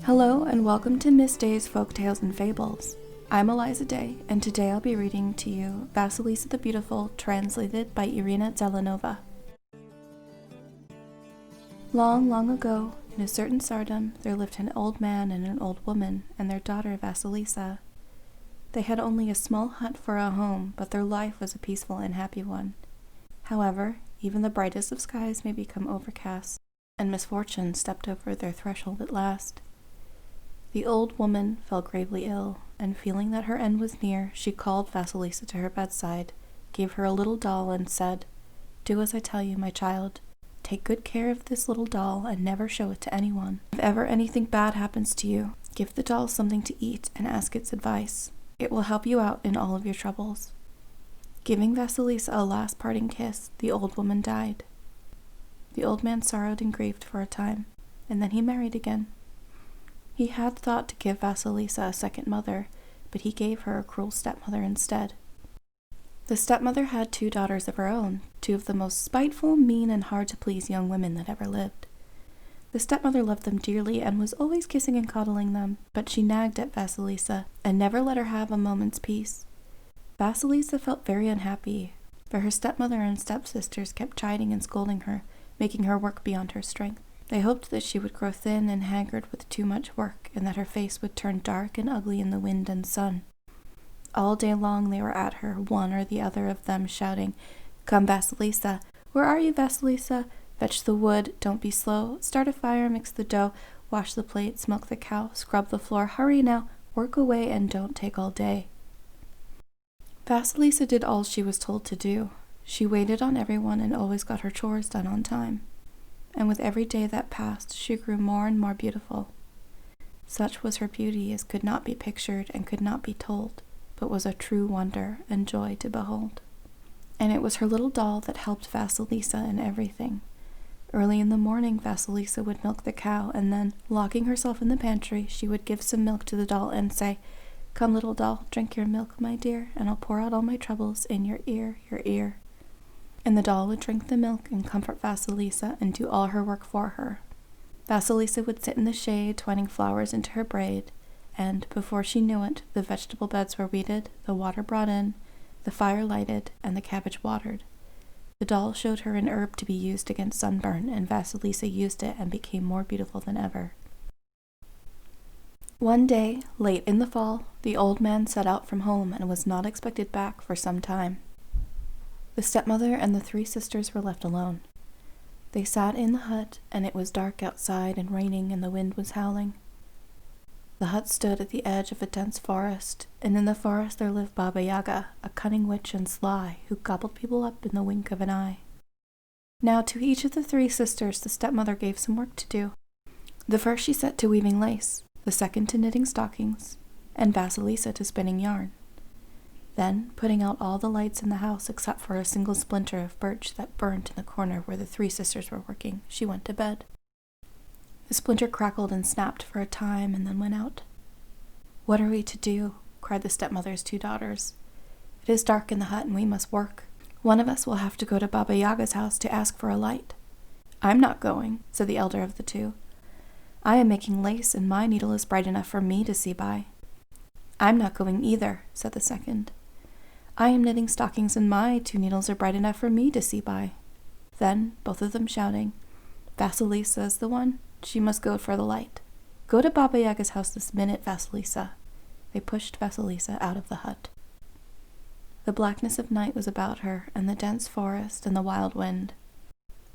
Hello and welcome to Miss Day's Folktales and Fables. I'm Eliza Day, and today I'll be reading to you Vasilisa the Beautiful, translated by Irina Zelenova. Long, long ago, in a certain tsardom, there lived an old man and an old woman and their daughter Vasilisa. They had only a small hut for a home, but their life was a peaceful and happy one. However, even the brightest of skies may become overcast, and misfortune stepped over their threshold at last. The old woman fell gravely ill, and feeling that her end was near, she called Vasilisa to her bedside, gave her a little doll, and said, "Do as I tell you, my child. Take good care of this little doll and never show it to anyone. If ever anything bad happens to you, give the doll something to eat and ask its advice. It will help you out in all of your troubles." Giving Vasilisa a last parting kiss, the old woman died. The old man sorrowed and grieved for a time, and then he married again. He had thought to give Vasilisa a second mother, but he gave her a cruel stepmother instead. The stepmother had 2 daughters of her own, 2 of the most spiteful, mean, and hard-to-please young women that ever lived. The stepmother loved them dearly and was always kissing and coddling them, but she nagged at Vasilisa and never let her have a moment's peace. Vasilisa felt very unhappy, for her stepmother and stepsisters kept chiding and scolding her, making her work beyond her strength. They hoped that she would grow thin and haggard with too much work, and that her face would turn dark and ugly in the wind and sun. All day long they were at her, one or the other of them shouting, "Come, Vasilisa! Where are you, Vasilisa? Fetch the wood, don't be slow, start a fire, mix the dough, wash the plates, milk the cow, scrub the floor, hurry now, work away and don't take all day." Vasilisa did all she was told to do. She waited on everyone and always got her chores done on time. And with every day that passed, she grew more and more beautiful. Such was her beauty as could not be pictured and could not be told, but was a true wonder and joy to behold. And it was her little doll that helped Vasilisa in everything. Early in the morning, Vasilisa would milk the cow, and then, locking herself in the pantry, she would give some milk to the doll and say, "Come, little doll, drink your milk, my dear, and I'll pour out all my troubles in your ear, your ear." And the doll would drink the milk and comfort Vasilisa and do all her work for her. Vasilisa would sit in the shade, twining flowers into her braid, and, before she knew it, the vegetable beds were weeded, the water brought in, the fire lighted, and the cabbage watered. The doll showed her an herb to be used against sunburn, and Vasilisa used it and became more beautiful than ever. One day, late in the fall, the old man set out from home and was not expected back for some time. The stepmother and the 3 sisters were left alone. They sat in the hut, and it was dark outside and raining, and the wind was howling. The hut stood at the edge of a dense forest, and in the forest there lived Baba Yaga, a cunning witch and sly, who gobbled people up in the wink of an eye. Now to each of the 3 sisters the stepmother gave some work to do. The first she set to weaving lace, the second to knitting stockings, and Vasilisa to spinning yarn. Then, putting out all the lights in the house except for a single splinter of birch that burned in the corner where the 3 sisters were working, she went to bed. The splinter crackled and snapped for a time and then went out. "What are we to do?" cried the stepmother's 2 daughters. "It is dark in the hut and we must work. One of us will have to go to Baba Yaga's house to ask for a light." "I'm not going," said the elder of the 2. "I am making lace and my needle is bright enough for me to see by." "I'm not going either," said the second. "I am knitting stockings and my 2 needles are bright enough for me to see by." Then, both of them shouting, "Vasilisa is the one. She must go for the light. Go to Baba Yaga's house this minute, Vasilisa." They pushed Vasilisa out of the hut. The blackness of night was about her, and the dense forest, and the wild wind.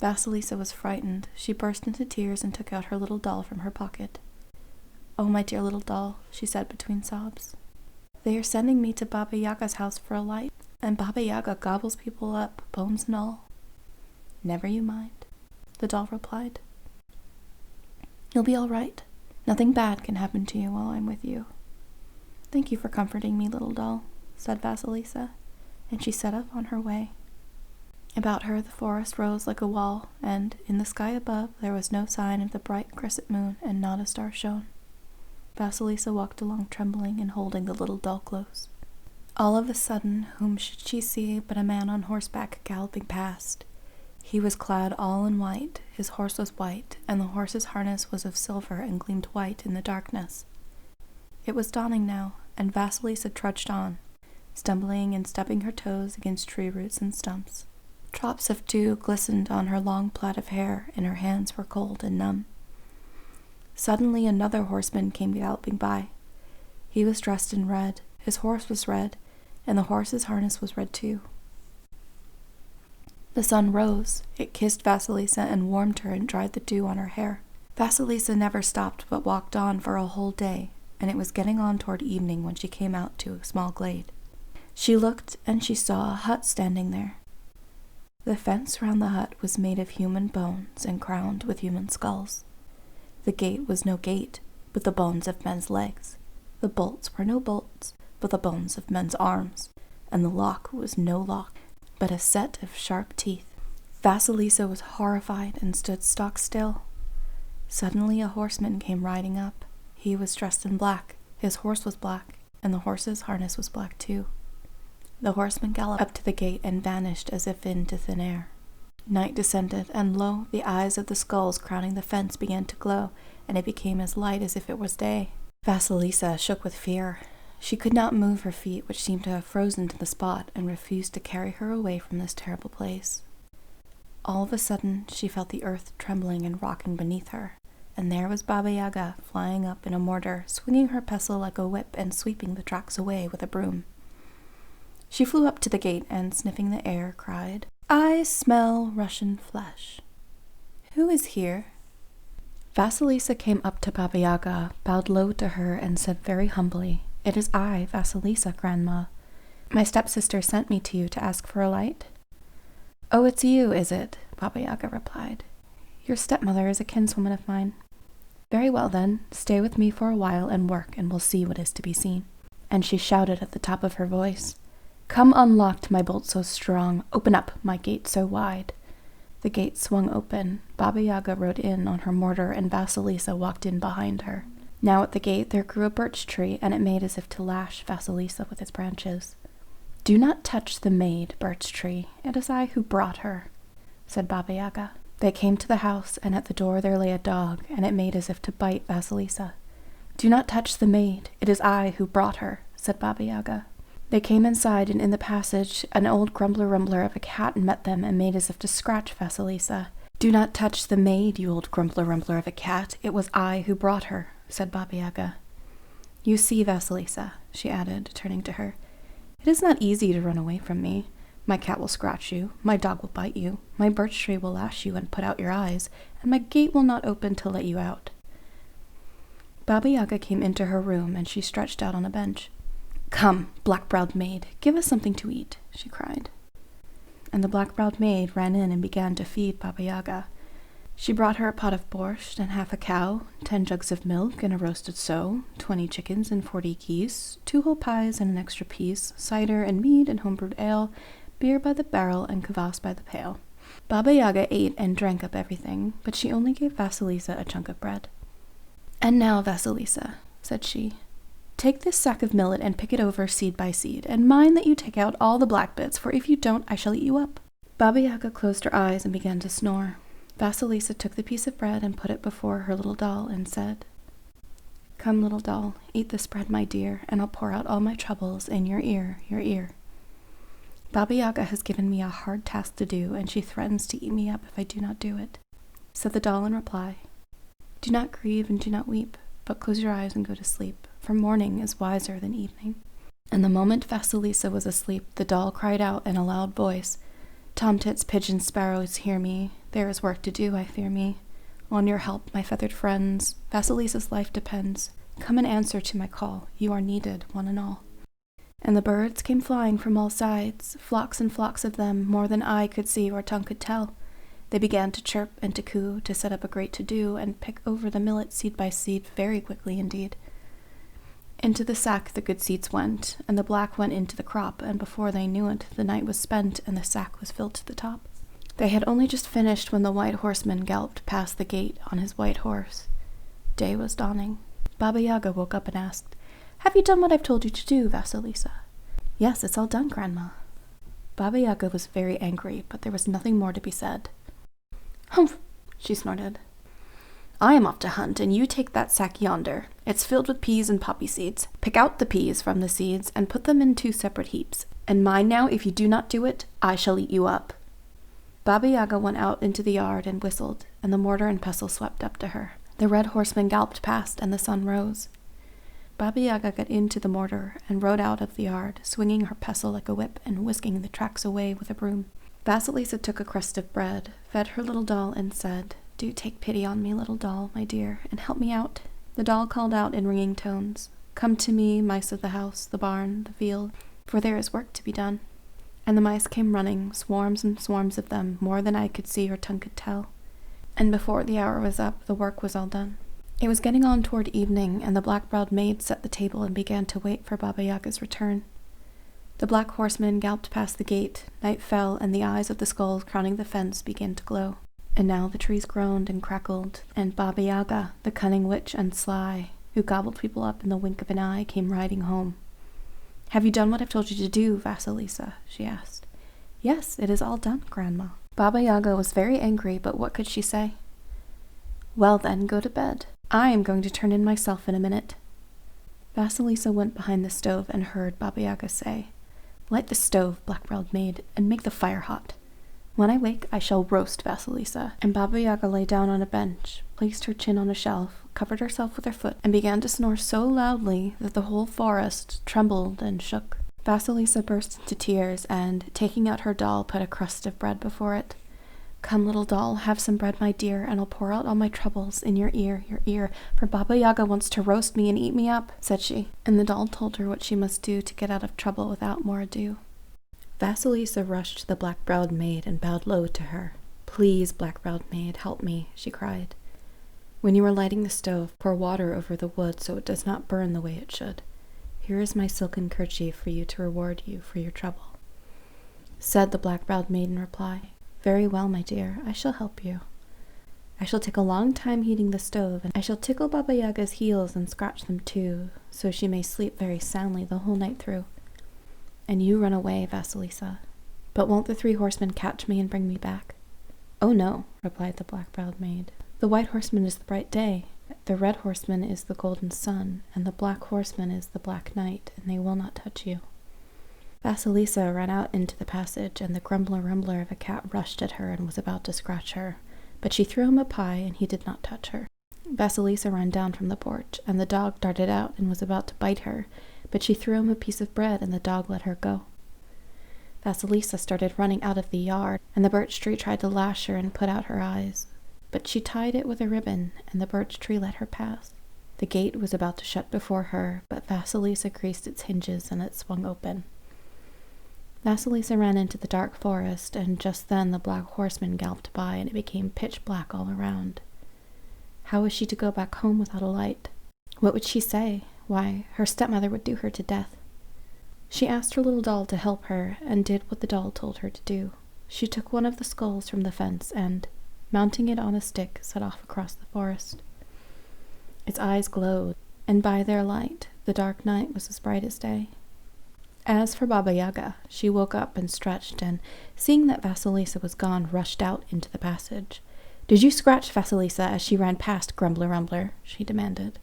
Vasilisa was frightened. She burst into tears and took out her little doll from her pocket. "Oh, my dear little doll," she said between sobs. "They are sending me to Baba Yaga's house for a light, and Baba Yaga gobbles people up, bones and all." "Never you mind," the doll replied. "You'll be all right. Nothing bad can happen to you while I'm with you." "Thank you for comforting me, little doll," said Vasilisa, and she set off on her way. About her the forest rose like a wall, and, in the sky above, there was no sign of the bright crescent moon, and not a star shone. Vasilisa walked along trembling and holding the little doll close. All of a sudden, whom should she see but a man on horseback galloping past. He was clad all in white, his horse was white, and the horse's harness was of silver and gleamed white in the darkness. It was dawning now, and Vasilisa trudged on, stumbling and stubbing her toes against tree roots and stumps. Drops of dew glistened on her long plait of hair, and her hands were cold and numb. Suddenly another horseman came galloping by. He was dressed in red, his horse was red, and the horse's harness was red too. The sun rose. It kissed Vasilisa and warmed her and dried the dew on her hair. Vasilisa never stopped but walked on for a whole day, and it was getting on toward evening when she came out to a small glade. She looked, and she saw a hut standing there. The fence round the hut was made of human bones and crowned with human skulls. The gate was no gate, but the bones of men's legs. The bolts were no bolts, but the bones of men's arms, and the lock was no lock, but a set of sharp teeth. Vasilisa was horrified and stood stock still. Suddenly a horseman came riding up. He was dressed in black, his horse was black, and the horse's harness was black too. The horseman galloped up to the gate and vanished as if into thin air. Night descended, and lo, the eyes of the skulls crowning the fence began to glow, and it became as light as if it was day. Vasilisa shook with fear. She could not move her feet, which seemed to have frozen to the spot, and refused to carry her away from this terrible place. All of a sudden, she felt the earth trembling and rocking beneath her, and there was Baba Yaga flying up in a mortar, swinging her pestle like a whip and sweeping the tracks away with a broom. She flew up to the gate and, sniffing the air, cried, "I smell Russian flesh. Who is here?" Vasilisa came up to Baba Yaga, bowed low to her, and said very humbly, "It is I, Vasilisa, Grandma. My stepsister sent me to you to ask for a light." "Oh, it's you, is it?" Baba Yaga replied. "Your stepmother is a kinswoman of mine." "Very well, then, stay with me for a while and work, and we'll see what is to be seen." And she shouted at the top of her voice, "Come unlocked, my bolt so strong, open up, my gate so wide." The gate swung open, Baba Yaga rode in on her mortar, and Vasilisa walked in behind her. Now at the gate there grew a birch tree, and it made as if to lash Vasilisa with its branches. "Do not touch the maid, birch tree, it is I who brought her," said Baba Yaga. They came to the house, and at the door there lay a dog, and it made as if to bite Vasilisa. "Do not touch the maid, it is I who brought her," said Baba Yaga. They came inside, and in the passage an old grumbler-rumbler of a cat met them and made as if to scratch Vasilisa. "Do not touch the maid, you old grumbler-rumbler of a cat, it was I who brought her," said Baba Yaga. "You see, Vasilisa," she added, turning to her, "it is not easy to run away from me. My cat will scratch you, my dog will bite you, my birch tree will lash you and put out your eyes, and my gate will not open to let you out." Baba Yaga came into her room, and she stretched out on a bench. "Come, black-browed maid, give us something to eat," she cried. And the black-browed maid ran in and began to feed Baba Yaga. She brought her a pot of borscht and half a cow, 10 jugs of milk and a roasted sow, 20 chickens and 40 geese, 2 whole pies and an extra piece, cider and mead and home-brewed ale, beer by the barrel and kvass by the pail. Baba Yaga ate and drank up everything, but she only gave Vasilisa a chunk of bread. "And now, Vasilisa," said she, "take this sack of millet and pick it over seed by seed, and mind that you take out all the black bits, for if you don't, I shall eat you up." Baba Yaga closed her eyes and began to snore. Vasilisa took the piece of bread and put it before her little doll and said, "Come, little doll, eat this bread, my dear, and I'll pour out all my troubles in your ear, your ear." Baba Yaga has given me a hard task to do, and she threatens to eat me up if I do not do it. Said the doll in reply, "Do not grieve and do not weep, but close your eyes and go to sleep, for morning is wiser than evening." And the moment Vasilisa was asleep, the doll cried out in a loud voice, "Tomtits, pigeons, sparrows, hear me. There is work to do, I fear me. On your help, my feathered friends. Vasilisa's life depends. Come and answer to my call. You are needed, one and all." And the birds came flying from all sides, flocks and flocks of them, more than eye could see or tongue could tell. They began to chirp and to coo, to set up a great to-do, and pick over the millet seed by seed very quickly indeed. Into the sack the good seeds went, and the black went into the crop, and before they knew it, the night was spent, and the sack was filled to the top. They had only just finished when the white horseman galloped past the gate on his white horse. Day was dawning. Baba Yaga woke up and asked, "Have you done what I've told you to do, Vasilisa?" "Yes, it's all done, Grandma." Baba Yaga was very angry, but there was nothing more to be said. "Humph!" she snorted. "I am off to hunt, and you take that sack yonder. It's filled with peas and poppy seeds. Pick out the peas from the seeds and put them in 2 separate heaps. And mind now, if you do not do it, I shall eat you up." Baba Yaga went out into the yard and whistled, and the mortar and pestle swept up to her. The red horseman galloped past, and the sun rose. Baba Yaga got into the mortar and rode out of the yard, swinging her pestle like a whip and whisking the tracks away with a broom. Vasilisa took a crust of bread, fed her little doll, and said, "Do take pity on me, little doll, my dear, and help me out." The doll called out in ringing tones, "Come to me, mice of the house, the barn, the field, for there is work to be done." And the mice came running, swarms and swarms of them, more than eye could see or tongue could tell. And before the hour was up, the work was all done. It was getting on toward evening, and the black-browed maid set the table and began to wait for Baba Yaga's return. The black horseman galloped past the gate, night fell, and the eyes of the skulls crowning the fence began to glow. And now the trees groaned and crackled, and Baba Yaga, the cunning witch and sly, who gobbled people up in the wink of an eye, came riding home. "Have you done what I've told you to do, Vasilisa?" she asked. "Yes, it is all done, Grandma." Baba Yaga was very angry, but what could she say? "Well then, go to bed. I am going to turn in myself in a minute." Vasilisa went behind the stove and heard Baba Yaga say, "Light the stove, black-browed maid, and make the fire hot. When I wake, I shall roast Vasilisa." And Baba Yaga lay down on a bench, placed her chin on a shelf, covered herself with her foot, and began to snore so loudly that the whole forest trembled and shook. Vasilisa burst into tears, and, taking out her doll, put a crust of bread before it. "Come, little doll, have some bread, my dear, and I'll pour out all my troubles in your ear, for Baba Yaga wants to roast me and eat me up," said she. And the doll told her what she must do to get out of trouble without more ado. Vasilisa rushed to the black-browed maid and bowed low to her. "Please, black-browed maid, help me," she cried. "When you are lighting the stove, pour water over the wood so it does not burn the way it should. Here is my silken kerchief for you to reward you for your trouble." Said the black-browed maid in reply, "Very well, my dear, I shall help you. I shall take a long time heating the stove, and I shall tickle Baba Yaga's heels and scratch them too, so she may sleep very soundly the whole night through. And you run away, Vasilisa. But won't the 3 horsemen catch me and bring me back?" "Oh no," replied the black-browed maid. "The white horseman is the bright day, the red horseman is the golden sun, and the black horseman is the black night, and they will not touch you." Vasilisa ran out into the passage, and the grumbler-rumbler of a cat rushed at her and was about to scratch her, but she threw him a pie, and he did not touch her. Vasilisa ran down from the porch, and the dog darted out and was about to bite her, but she threw him a piece of bread, and the dog let her go. Vasilisa started running out of the yard, and the birch tree tried to lash her and put out her eyes, but she tied it with a ribbon, and the birch tree let her pass. The gate was about to shut before her, but Vasilisa greased its hinges, and it swung open. Vasilisa ran into the dark forest, and just then the black horseman galloped by, and it became pitch black all around. How was she to go back home without a light? What would she say? Why, her stepmother would do her to death. She asked her little doll to help her, and did what the doll told her to do. She took one of the skulls from the fence, and, mounting it on a stick, set off across the forest. Its eyes glowed, and by their light the dark night was as bright as day. As for Baba Yaga, she woke up and stretched, and, seeing that Vasilisa was gone, rushed out into the passage. "Did you scratch Vasilisa as she ran past, Grumbler-Rumbler?" she demanded.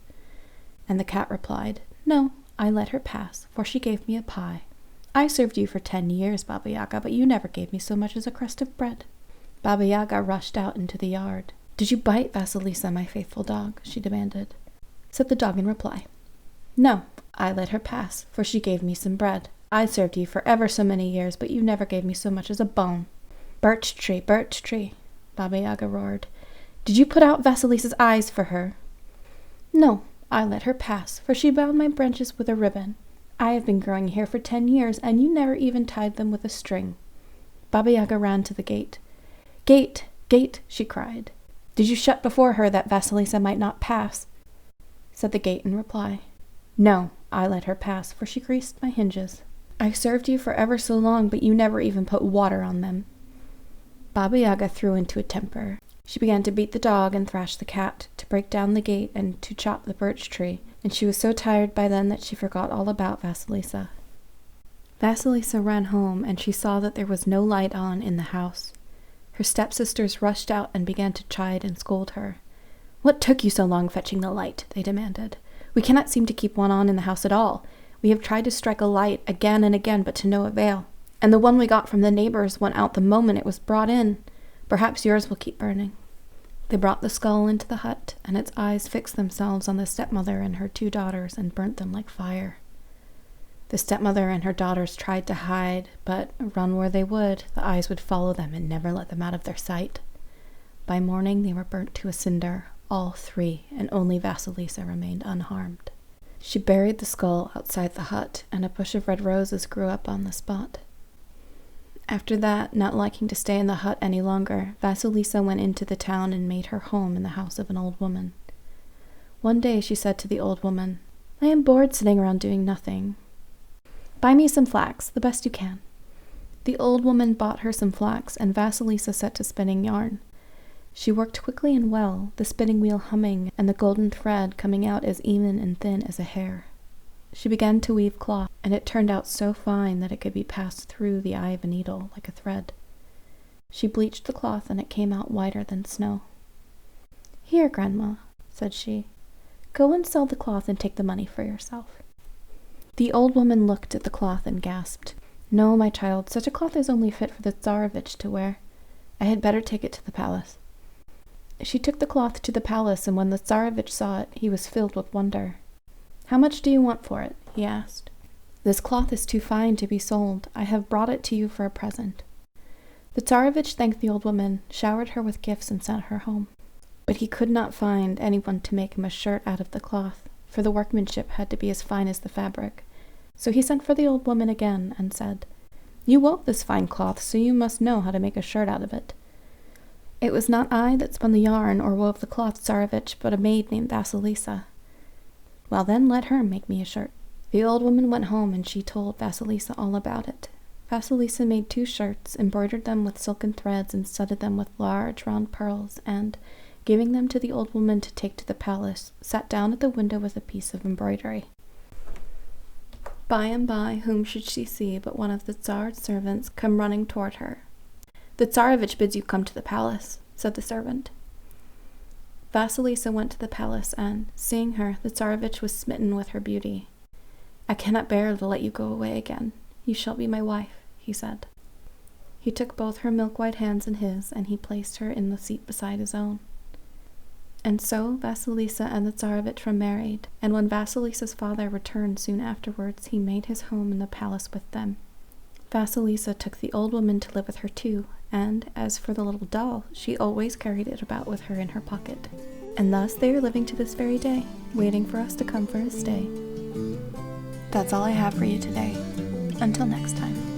And the cat replied, "No, I let her pass, for she gave me a pie. I served you for 10 years, Baba Yaga, but you never gave me so much as a crust of bread." Baba Yaga rushed out into the yard. "Did you bite Vasilisa, my faithful dog?" she demanded. Said the dog in reply, "No, I let her pass, for she gave me some bread. I served you for ever so many years, but you never gave me so much as a bone." Birch tree," Baba Yaga roared. "Did you put out Vasilisa's eyes for her?" "No, I let her pass, for she bound my branches with a ribbon. I have been growing here for 10 years, and you never even tied them with a string." Baba Yaga ran to the gate. "Gate, gate," she cried. "Did you shut before her that Vasilisa might not pass?" Said the gate in reply, "No, I let her pass, for she greased my hinges. I served you for ever so long, but you never even put water on them." Baba Yaga threw into a temper. She began to beat the dog and thrash the cat, to break down the gate and to chop the birch tree, and she was so tired by then that she forgot all about Vasilisa. Vasilisa ran home, and she saw that there was no light on in the house. Her stepsisters rushed out and began to chide and scold her. "What took you so long fetching the light?" they demanded. "We cannot seem to keep one on in the house at all. We have tried to strike a light again and again, but to no avail. And the one we got from the neighbors went out the moment it was brought in. Perhaps yours will keep burning." They brought the skull into the hut, and its eyes fixed themselves on the stepmother and her 2 daughters and burnt them like fire. The stepmother and her daughters tried to hide, but run where they would, the eyes would follow them and never let them out of their sight. By morning they were burnt to a cinder, all 3, and only Vasilisa remained unharmed. She buried the skull outside the hut, and a bush of red roses grew up on the spot. After that, not liking to stay in the hut any longer, Vasilisa went into the town and made her home in the house of an old woman. One day she said to the old woman, "I am bored sitting around doing nothing. Buy me some flax, the best you can." The old woman bought her some flax, and Vasilisa set to spinning yarn. She worked quickly and well, the spinning wheel humming and the golden thread coming out as even and thin as a hair. She began to weave cloth, and it turned out so fine that it could be passed through the eye of a needle like a thread. She bleached the cloth, and it came out whiter than snow. "Here, Grandma," said she, "go and sell the cloth and take the money for yourself." The old woman looked at the cloth and gasped. "No, my child, such a cloth is only fit for the Tsarevich to wear. I had better take it to the palace." She took the cloth to the palace, and when the Tsarevich saw it, he was filled with wonder. "How much do you want for it?" he asked. "This cloth is too fine to be sold. I have brought it to you for a present." The Tsarevich thanked the old woman, showered her with gifts, and sent her home. But he could not find anyone to make him a shirt out of the cloth, for the workmanship had to be as fine as the fabric. So he sent for the old woman again and said, "You wove this fine cloth, so you must know how to make a shirt out of it." "It was not I that spun the yarn or wove the cloth, Tsarevich, but a maid named Vasilisa." "Well then, let her make me a shirt." The old woman went home, and she told Vasilisa all about it. Vasilisa made 2 shirts, embroidered them with silken threads, and studded them with large round pearls, and, giving them to the old woman to take to the palace, sat down at the window with a piece of embroidery. By and by, whom should she see but one of the Tsar's servants come running toward her. "The Tsarevich bids you come to the palace," said the servant. Vasilisa went to the palace, and, seeing her, the Tsarevich was smitten with her beauty. "I cannot bear to let you go away again. You shall be my wife," he said. He took both her milk-white hands in his, and he placed her in the seat beside his own. And so Vasilisa and the Tsarevich were married, and when Vasilisa's father returned soon afterwards, he made his home in the palace with them. Vasilisa took the old woman to live with her too, and as for the little doll, she always carried it about with her in her pocket. And thus they are living to this very day, waiting for us to come for a stay. That's all I have for you today. Until next time.